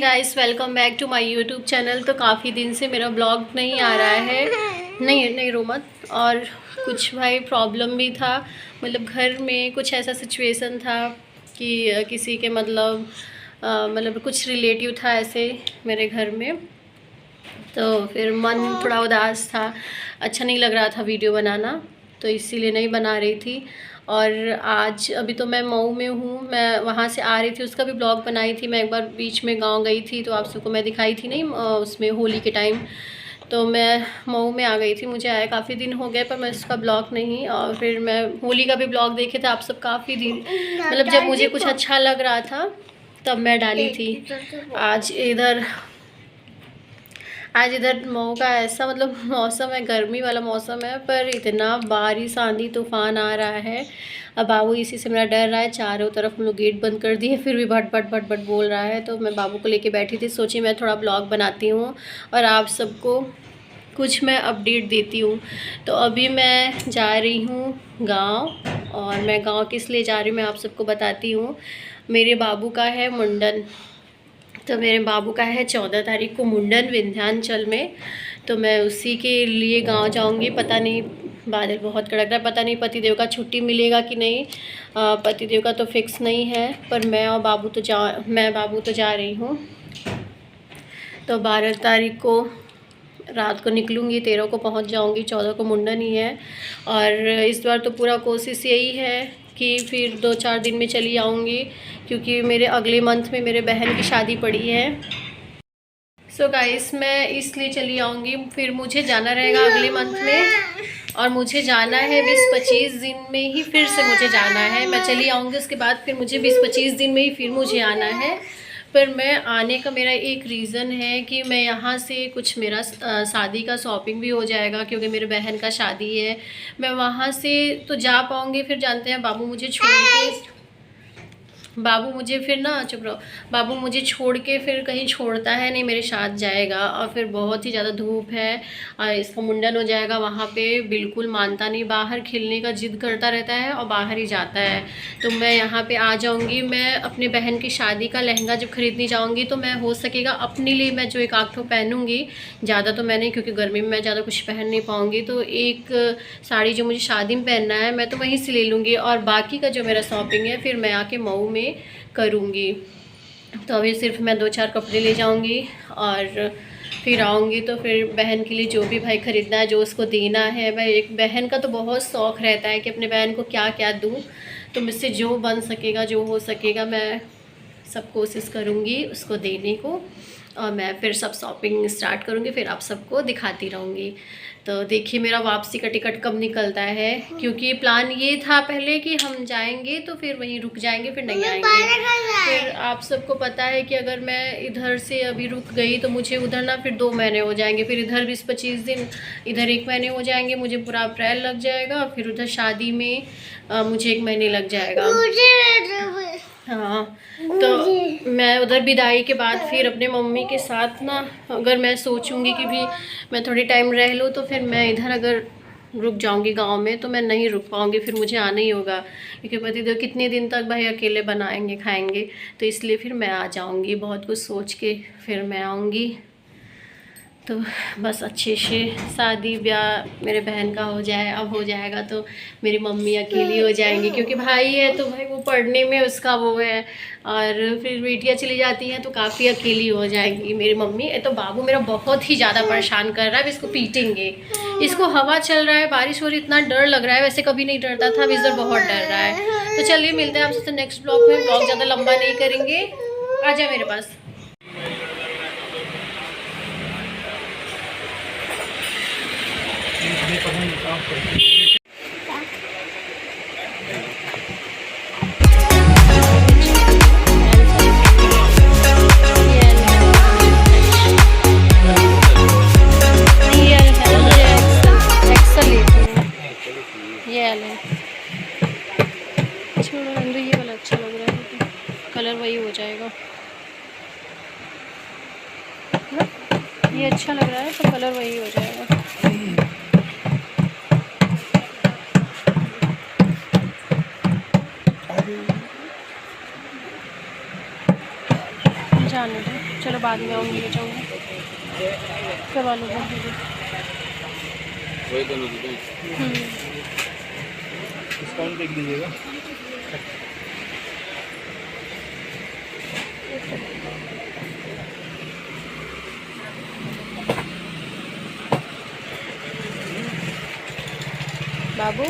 Guys, welcome back to my YouTube channel. तो काफ़ी दिन से मेरा ब्लॉग नहीं आ रहा है। नहीं रो मत। और कुछ भाई प्रॉब्लम भी था, मतलब घर में कुछ ऐसा सिचुएशन था कि किसी के मतलब कुछ रिलेटिव था ऐसे मेरे घर में। तो फिर मन थोड़ा उदास था, अच्छा नहीं लग रहा था वीडियो बनाना, तो इसीलिए नहीं बना रही थी। और आज अभी तो मैं मऊ में हूँ, मैं वहाँ से आ रही थी, उसका भी ब्लॉग बनाई थी। मैं एक बार बीच में गांव गई थी तो आप सबको मैं दिखाई थी नहीं, उसमें होली के टाइम। तो मैं मऊ में आ गई थी, मुझे आए काफ़ी दिन हो गए, पर मैं उसका ब्लॉग नहीं। और फिर मैं होली का भी ब्लॉग देखे थे आप सब काफ़ी दिन, मतलब जब मुझे कुछ अच्छा लग रहा था तब मैं डाली थी। आज इधर मऊ का ऐसा मतलब मौसम है, गर्मी वाला मौसम है, पर इतना बारिश आंधी तूफान आ रहा है। अब बाबू इसी से मेरा डर रहा है, चारों तरफ हम लोग गेट बंद कर दिए, फिर भी भट भट भट भट बोल रहा है। तो मैं बाबू को लेके बैठी थी, सोची मैं थोड़ा ब्लॉग बनाती हूँ और आप सबको कुछ मैं अपडेट देती हूँ। तो अभी मैं जा रही हूँ गाँव, और मैं गाँव किस लिए जा रही हूँ मैं आप सबको बताती हूँ। मेरे बाबू का है मुंडन, तो मेरे बाबू का है 14 तारीख को मुंडन विंध्याचल में। तो मैं उसी के लिए गांव जाऊंगी। पता नहीं, बादल बहुत कड़क रहा है, पता नहीं पतिदेव का छुट्टी मिलेगा कि नहीं। पतिदेव का तो फिक्स नहीं है, पर मैं बाबू तो जा रही हूँ। तो 12 तारीख को रात को निकलूँगी, 13 को पहुँच जाऊँगी, 14 को मुंडन ही है। और इस बार तो पूरा कोशिश यही है कि फिर 2-4 दिन में चली आऊँगी, क्योंकि मेरे अगले मंथ में मेरे बहन की शादी पड़ी है। सो गाइस, मैं इसलिए चली आऊँगी, फिर मुझे जाना रहेगा अगले मंथ में, और मुझे जाना है 20-25 दिन में ही, फिर से मुझे जाना है। मैं चली आऊँगी, उसके बाद फिर मुझे 20-25 दिन में ही फिर मुझे आना है। पर मैं आने का मेरा एक रीज़न है कि मैं यहाँ से कुछ मेरा शादी का शॉपिंग भी हो जाएगा, क्योंकि मेरे बहन का शादी है। मैं वहाँ से तो जा पाऊँगी, फिर जानते हैं बाबू मुझे छोड़ के बाबू मुझे छोड़ के फिर कहीं छोड़ता है नहीं, मेरे साथ जाएगा। और फिर बहुत ही ज़्यादा धूप है और इसका मुंडन हो जाएगा वहाँ पे, बिल्कुल मानता नहीं, बाहर खेलने का जिद करता रहता है और बाहर ही जाता है। तो मैं यहाँ पे आ जाऊँगी। मैं अपने बहन की शादी का लहंगा जब खरीदने जाऊँगी तो मैं हो सकेगा अपने लिए मैं जो एक आध ठो पहनूँगी, ज़्यादा तो मैं नहीं, क्योंकि गर्मी में मैं ज़्यादा कुछ पहन नहीं पाऊँगी। तो एक साड़ी जो मुझे शादी में पहनना है मैं तो वहीं से ले लूँगी, और बाकी का जो मेरा शॉपिंग है फिर मैं आके मऊ में करूँगी। तो अभी सिर्फ मैं 2-4 कपड़े ले जाऊँगी और फिर आऊँगी। तो फिर बहन के लिए जो भी भाई ख़रीदना है, जो उसको देना है, भाई एक बहन का तो बहुत शौक़ रहता है कि अपने बहन को क्या क्या दूँ। तो मुझसे जो बन सकेगा, जो हो सकेगा, मैं सब कोशिश करूँगी उसको देने को। और मैं फिर सब शॉपिंग स्टार्ट करूँगी, फिर आप सबको दिखाती रहूँगी। तो देखिए मेरा वापसी का टिकट कब निकलता है, क्योंकि प्लान ये था पहले कि हम जाएंगे तो फिर वहीं रुक जाएंगे, फिर नहीं आएंगे। फिर आप सबको पता है कि अगर मैं इधर से अभी रुक गई तो मुझे उधर ना फिर 2 महीने हो जाएंगे, फिर इधर 20-25 दिन, इधर 1 महीने हो जाएंगे, मुझे पूरा अप्रैल लग जाएगा, फिर उधर शादी में मुझे 1 महीने लग जाएगा। हाँ, तो मैं उधर विदाई के बाद फिर अपने मम्मी के साथ ना, अगर मैं सोचूंगी कि भी मैं थोड़ी टाइम रह लूँ, तो फिर मैं इधर अगर रुक जाऊंगी गांव में तो मैं नहीं रुक पाऊंगी, फिर मुझे आना ही होगा, क्योंकि पतिदेव कितने दिन तक भाई अकेले बनाएंगे खाएंगे। तो इसलिए फिर मैं आ जाऊंगी, बहुत कुछ सोच के फिर मैं आऊँगी। तो बस अच्छे से शादी ब्याह मेरे बहन का हो जाए, अब हो जाएगा तो मेरी मम्मी अकेली हो जाएंगी, क्योंकि भाई है तो भाई वो पढ़ने में उसका वो है, और फिर बेटियाँ चली जाती हैं तो काफ़ी अकेली हो जाएंगी मेरी मम्मी। तो बाबू मेरा बहुत ही ज़्यादा परेशान कर रहा है, अब इसको पीटेंगे। इसको हवा चल रहा है, बारिश हो रही, इतना डर लग रहा है, वैसे कभी नहीं डरता था, अब इस बार बहुत डर रहा है। तो चलिए मिलते हैं आपसे नेक्स्ट ब्लॉग में। ब्लॉग ज़्यादा लंबा नहीं करेंगे, आ जाए मेरे पास। ये वाला अच्छा लग रहा है, कलर वही हो जाएगा ना, ये अच्छा लग रहा है तो कलर वही हो जाएगा। जाने दो, चलो बाद में आऊँगी, ले जाऊँगी। करवा लो वही दोनों चीज़ें। डिस्काउंट देख लीजिएगा। बाबू